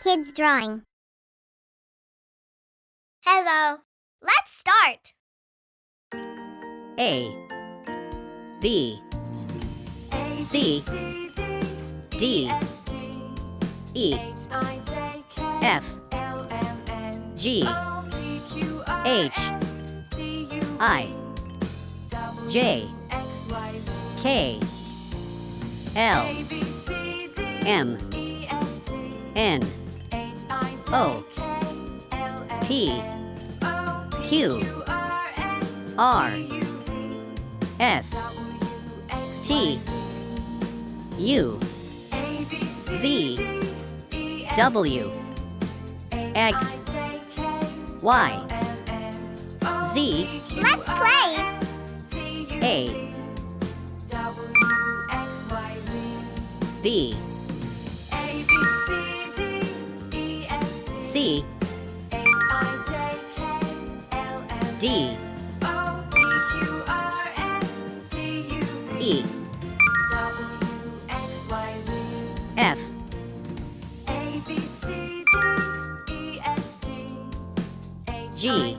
Kids drawing. Hello. Let's start. A, B, C, D, E, F, G, H, I, J, K, L, M, N, O, P, Q, R, S, T, U, V, W, X, Y, Z, Let's play. A, B, C, D, E, F, G,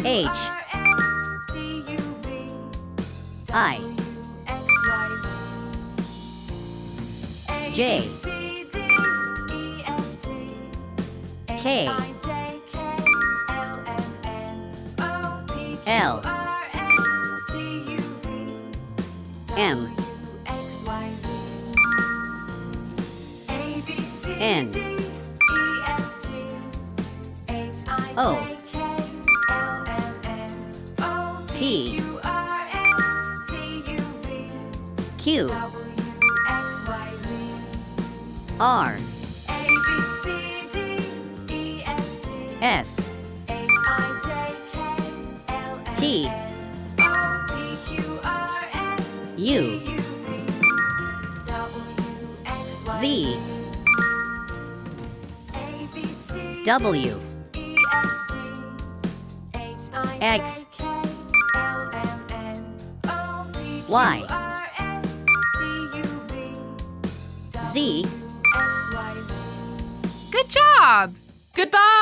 H, I, J, K, L, M, N, O, P, Q, R, S, T, U, V, W, X, Y, Z. Good job! Goodbye!